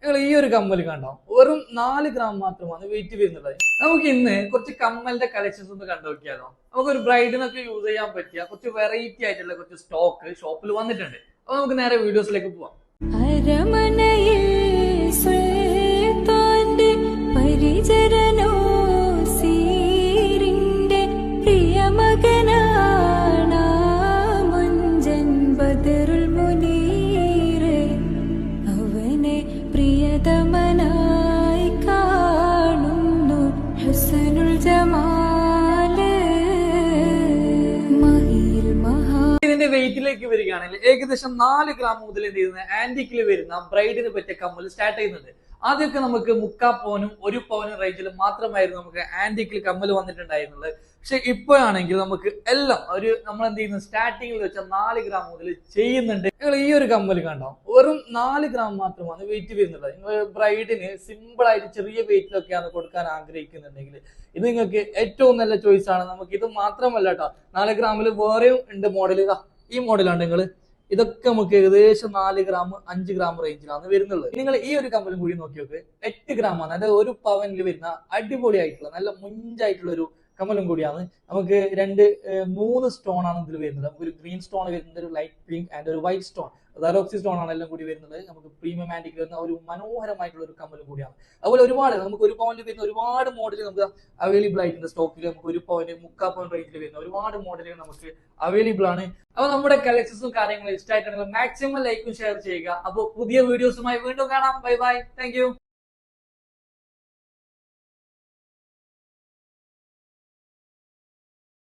നിങ്ങൾ ഈ ഒരു കമ്മൽ കണ്ടോ, വെറും 4 ഗ്രാം മാത്രമാണ് വെയിറ്റ് വരുന്നുള്ളത്. നമുക്ക് ഇന്ന് കുറച്ച് കമ്മലിന്റെ കളക്ഷൻസ് ഒന്ന് കണ്ടു നോക്കിയാലോ. നമുക്കൊരു ബ്രൈഡിനൊക്കെ യൂസ് ചെയ്യാൻ പറ്റിയ കുറച്ച് വെറൈറ്റി ആയിട്ടുള്ള കുറച്ച് സ്റ്റോക്ക് ഷോപ്പിൽ വന്നിട്ടുണ്ട്. അപ്പൊ നമുക്ക് നേരെ വീഡിയോസിലേക്ക് പോവാം. ഇതിന്റെ വെയിറ്റിലേക്ക് വരികയാണെങ്കിൽ ഏകദേശം 4 ഗ്രാം മുതൽ എന്ത് ചെയ്യുന്ന ആന്റിക്കിൽ വരുന്ന ബ്രൈഡിന് പറ്റിയ കമ്മൽ സ്റ്റാർട്ട് ചെയ്യുന്നുണ്ട്. ആദ്യമൊക്കെ നമുക്ക് 3/4 പവനും 1 പവനും റേഞ്ചിൽ മാത്രമായിരുന്നു നമുക്ക് ആന്റിക്കിൽ കമ്മൽ വന്നിട്ടുണ്ടായിരുന്നത്. പക്ഷെ ഇപ്പോഴാണെങ്കിൽ നമുക്ക് എല്ലാം നമ്മൾ എന്ത് ചെയ്യുന്നു, സ്റ്റാർട്ടിങ്ങിൽ വെച്ചാൽ 4 ഗ്രാം മുതൽ ചെയ്യുന്നുണ്ട്. നിങ്ങൾ ഈ ഒരു കമ്മൽ കണ്ടോ, വെറും 4 ഗ്രാം മാത്രമാണ് വെയിറ്റ് വരുന്നുള്ളത്. നിങ്ങൾ ബ്രൈഡിന് സിമ്പിൾ ആയിട്ട് ചെറിയ വെയിറ്റിലൊക്കെയാണ് കൊടുക്കാൻ ആഗ്രഹിക്കുന്നുണ്ടെങ്കിൽ ഇത് നിങ്ങൾക്ക് ഏറ്റവും നല്ല ചോയ്സ് ആണ്. നമുക്ക് ഇത് മാത്രമല്ല കേട്ടോ, 4 ഗ്രാമിൽ വേറെയും ഉണ്ട് മോഡൽ. ഈ മോഡലാണ് നിങ്ങൾ ഇതൊക്കെ നമുക്ക് ഏകദേശം 4 ഗ്രാം 5 ഗ്രാം റേഞ്ചിലാണ് വരുന്നുള്ളത്. നിങ്ങൾ ഈ ഒരു കമ്മലും കൂടി നോക്കി നോക്ക്, 8 ഗ്രാം ആണ്. അതായത് 1 പവനിൽ വരുന്ന അടിപൊളിയായിട്ടുള്ള നല്ല മുഞ്ചായിട്ടുള്ള ഒരു കമ്മലും കൂടിയാണ്. നമുക്ക് 3 സ്റ്റോൺ ആണ് ഇതിൽ വരുന്നത്. നമുക്ക് ഒരു ഗ്രീൻ സ്റ്റോൺ വരുന്നത്, ഒരു ലൈറ്റ് പിങ്ക് ആൻഡ് ഒരു വൈറ്റ് സ്റ്റോൺ, റോക്സി സ്റ്റോൺ ആണ് എല്ലാം കൂടി വരുന്നത്. നമുക്ക് പ്രീമിയം ആന്റിക് വരുന്ന ഒരു മനോഹരമായിട്ടുള്ള ഒരു കമ്മലും കൂടിയാണ്. അതുപോലെ ഒരുപാട് നമുക്ക് 1 പവനിൽ വരുന്ന ഒരുപാട് മോഡൽ നമുക്ക് അവൈലബിൾ ആയിട്ടുണ്ട് സ്റ്റോക്കിൽ. നമുക്ക് 1 പവന് 3/4 പവൻ റേഞ്ചിൽ വരുന്ന ഒരുപാട് മോഡലുകൾ നമുക്ക് അവൈലബിൾ ആണ്. അപ്പൊ നമ്മുടെ കളക്ഷൻസും കാര്യങ്ങളും ഇഷ്ടമായിട്ടുണ്ടെങ്കിൽ മാക്സിമം ലൈക്കും ഷെയർ ചെയ്യുക. അപ്പോൾ പുതിയ വീഡിയോസുമായി വീണ്ടും കാണാം. Bye bye, thank you.